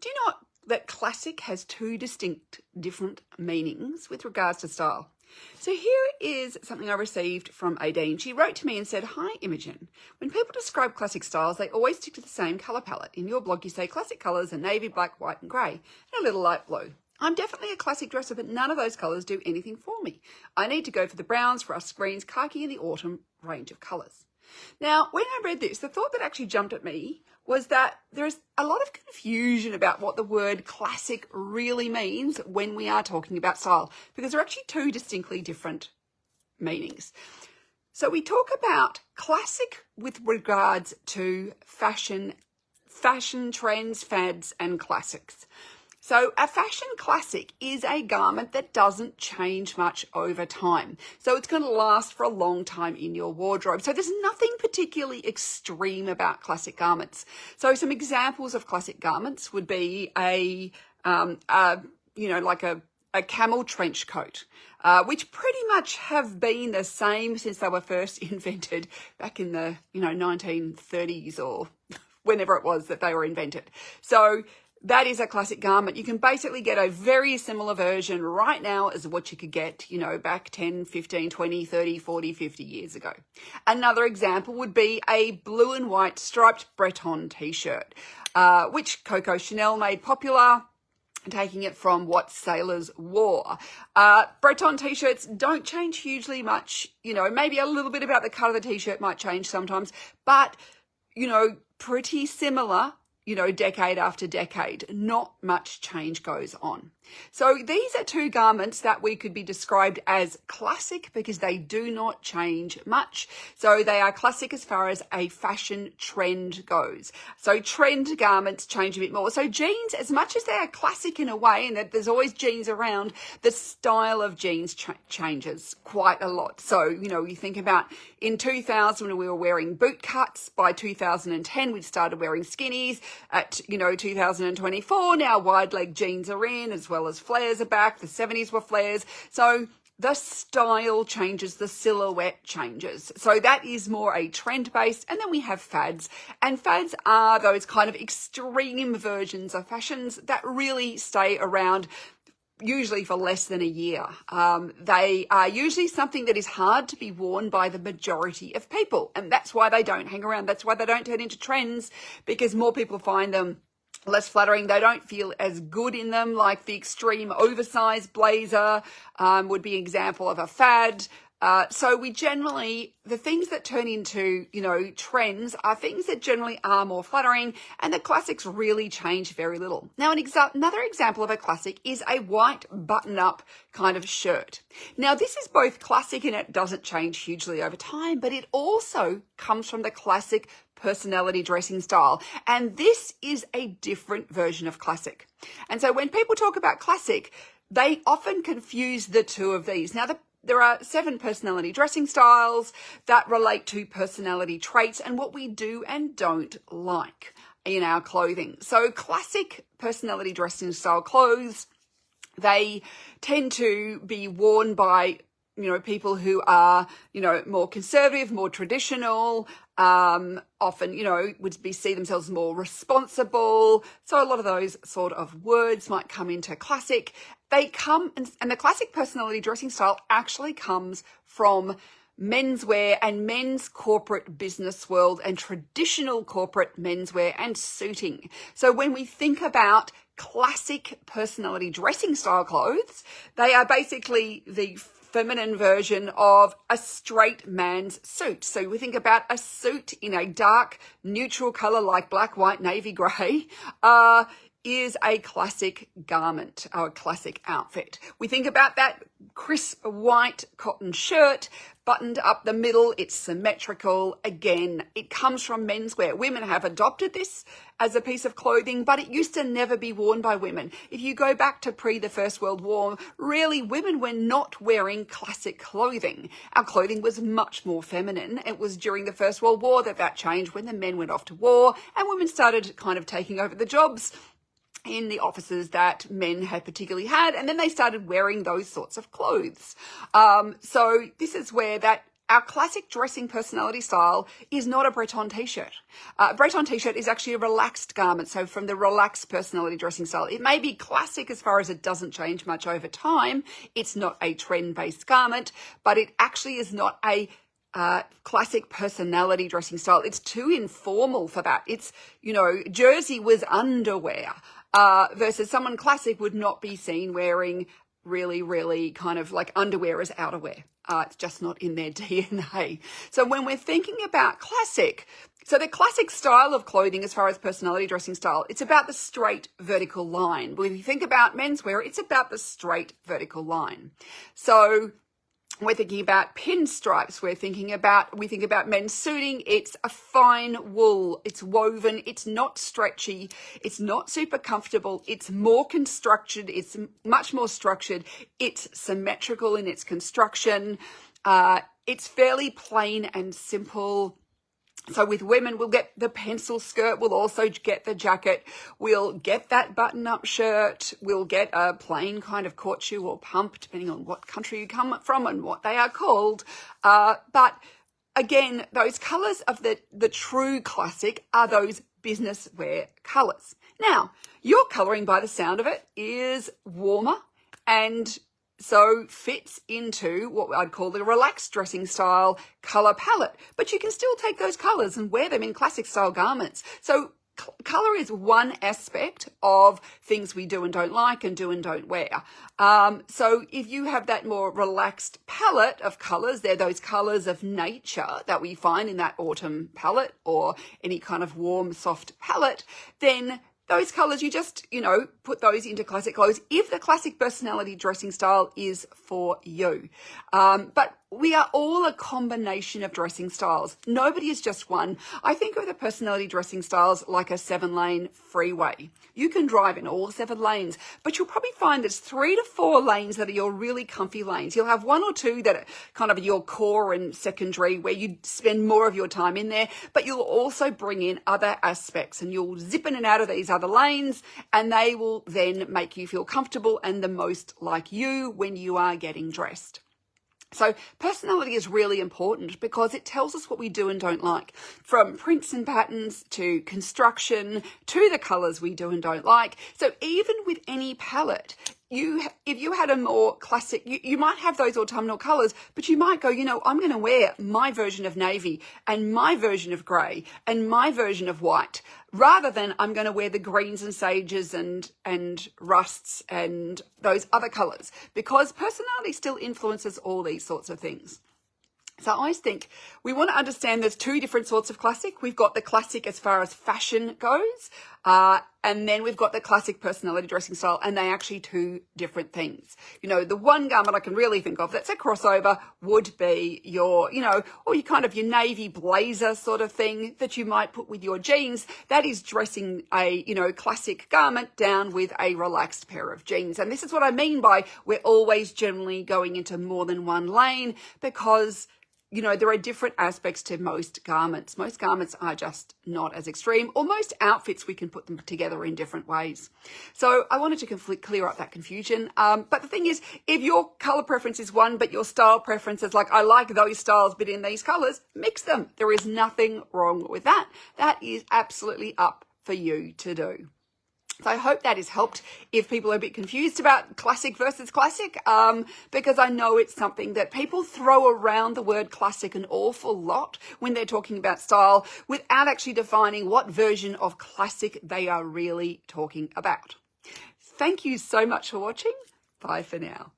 Do you know that classic has two distinct different meanings with regards to style? So here is something I received from Aideen. She wrote to me and said, "Hi Imogen, when people describe classic styles, they always stick to the same colour palette. In your blog, you say classic colours are navy, black, white and grey, and a little light blue. I'm definitely a classic dresser, but none of those colours do anything for me. I need to go for the browns, rust greens, khaki and the autumn range of colours." Now, when I read this, the thought that actually jumped at me was that there's a lot of confusion about what the word classic really means when we are talking about style, because there are actually two distinctly different meanings. So we talk about classic with regards to fashion trends, fads, and classics. So a fashion classic is a garment that doesn't change much over time. So it's going to last for a long time in your wardrobe. So there's nothing particularly extreme about classic garments. So some examples of classic garments would be a camel trench coat, which pretty much have been the same since they were first invented back in the 1930s or whenever it was that they were invented. So that is a classic garment. You can basically get a very similar version right now as what you could get, back 10, 15, 20, 30, 40, 50 years ago. Another example would be a blue and white striped Breton t-shirt, which Coco Chanel made popular, taking it from what sailors wore. Breton t-shirts don't change hugely much. Maybe a little bit about the cut of the t-shirt might change sometimes, but, pretty similar, decade after decade. Not much change goes on. So these are two garments that we could be described as classic because they do not change much. So they are classic as far as a fashion trend goes. So trend garments change a bit more. So jeans, as much as they are classic in a way and that there's always jeans around, the style of jeans changes quite a lot. So, you think about in 2000 when we were wearing boot cuts, by 2010 we'd started wearing skinnies. At, 2024, now wide leg jeans are in as well as flares are back. The 70s were flares. So the style changes, the silhouette changes. So that is more a trend based. And then we have fads. And fads are those kind of extreme versions of fashions that really stay around usually for less than a year. They are usually something that is hard to be worn by the majority of people. And that's why they don't hang around. That's why they don't turn into trends, because more people find them less flattering. They don't feel as good in them, like the extreme oversized blazer would be an example of a fad. So we generally, the things that turn into, trends are things that generally are more flattering, and the classics really change very little. Now, another example of a classic is a white button-up kind of shirt. Now, this is both classic and it doesn't change hugely over time, but it also comes from the classic personality dressing style. And this is a different version of classic. And so when people talk about classic, they often confuse the two of these. Now, there are 7 personality dressing styles that relate to personality traits and what we do and don't like in our clothing. So classic personality dressing style clothes, they tend to be worn by people who are, more conservative, more traditional, often, would see themselves more responsible. So a lot of those sort of words might come into classic. They come, and the classic personality dressing style actually comes from menswear and men's corporate business world and traditional corporate menswear and suiting. So when we think about classic personality dressing style clothes, they are basically the feminine version of a straight man's suit. So we think about a suit in a dark neutral color like black, white, navy, gray, is a classic garment or a classic outfit. We think about that crisp white cotton shirt, buttoned up the middle, it's symmetrical. Again, it comes from menswear. Women have adopted this as a piece of clothing, but it used to never be worn by women. If you go back to the First World War, really women were not wearing classic clothing. Our clothing was much more feminine. It was during the First World War that changed, when the men went off to war and women started kind of taking over the jobs in the offices that men had particularly had, and then they started wearing those sorts of clothes. So this is where that our classic dressing personality style is not a Breton t-shirt. Breton t-shirt is actually a relaxed garment, so from the relaxed personality dressing style. It may be classic as far as it doesn't change much over time. It's not a trend-based garment, but it actually is not a classic personality dressing style. It's too informal for that. It's, jersey was underwear versus someone classic would not be seen wearing really, really kind of like underwear as outerwear. It's just not in their DNA. So when we're thinking about classic, so the classic style of clothing as far as personality dressing style, it's about the straight vertical line. When you think about menswear, it's about the straight vertical line. So we're thinking about pinstripes. We think about men's suiting. It's a fine wool. It's woven. It's not stretchy. It's not super comfortable. It's more constructed. It's much more structured. It's symmetrical in its construction. It's fairly plain and simple. So with women, we'll get the pencil skirt. We'll also get the jacket. We'll get that button-up shirt. We'll get a plain kind of court shoe or pump, depending on what country you come from and what they are called. But again, those colours of the true classic are those business wear colours. Now, your colouring, by the sound of it, is warmer and so fits into what I'd call the relaxed dressing style colour palette. But you can still take those colours and wear them in classic style garments. So colour is one aspect of things we do and don't like and do and don't wear. So if you have that more relaxed palette of colours, they're those colours of nature that we find in that autumn palette or any kind of warm, soft palette, then those colours, you just, put those into classic clothes if the classic personality dressing style is for you. But we are all a combination of dressing styles. Nobody is just one. I think of the personality dressing styles like a 7-lane freeway. You can drive in all 7 lanes, but you'll probably find there's 3 to 4 lanes that are your really comfy lanes. You'll have 1 or 2 that are kind of your core and secondary where you spend more of your time in there, but you'll also bring in other aspects and you'll zip in and out of these other lanes and they will then make you feel comfortable and the most like you when you are getting dressed. So personality is really important because it tells us what we do and don't like, from prints and patterns to construction to the colours we do and don't like. So even with any palette, if you had a more classic, you might have those autumnal colours, but you might go, I'm going to wear my version of navy and my version of grey and my version of white, rather than I'm going to wear the greens and sages and rusts and those other colours, because personality still influences all these sorts of things. So I always think we want to understand there's 2 different sorts of classic. We've got the classic as far as fashion goes, and then we've got the classic personality dressing style, and they're actually 2 different things. The one garment I can really think of that's a crossover would be your, or your navy blazer sort of thing that you might put with your jeans. That is dressing a, classic garment down with a relaxed pair of jeans. And this is what I mean by we're always generally going into more than one lane, because there are different aspects to most garments. Most garments are just not as extreme, or most outfits we can put them together in different ways. So I wanted to clear up that confusion. But the thing is, if your colour preference is one, but your style preference is like, I like those styles, but in these colours, mix them. There is nothing wrong with that. That is absolutely up for you to do. So I hope that has helped if people are a bit confused about classic versus classic, because I know it's something that people throw around the word classic an awful lot when they're talking about style without actually defining what version of classic they are really talking about. Thank you so much for watching. Bye for now.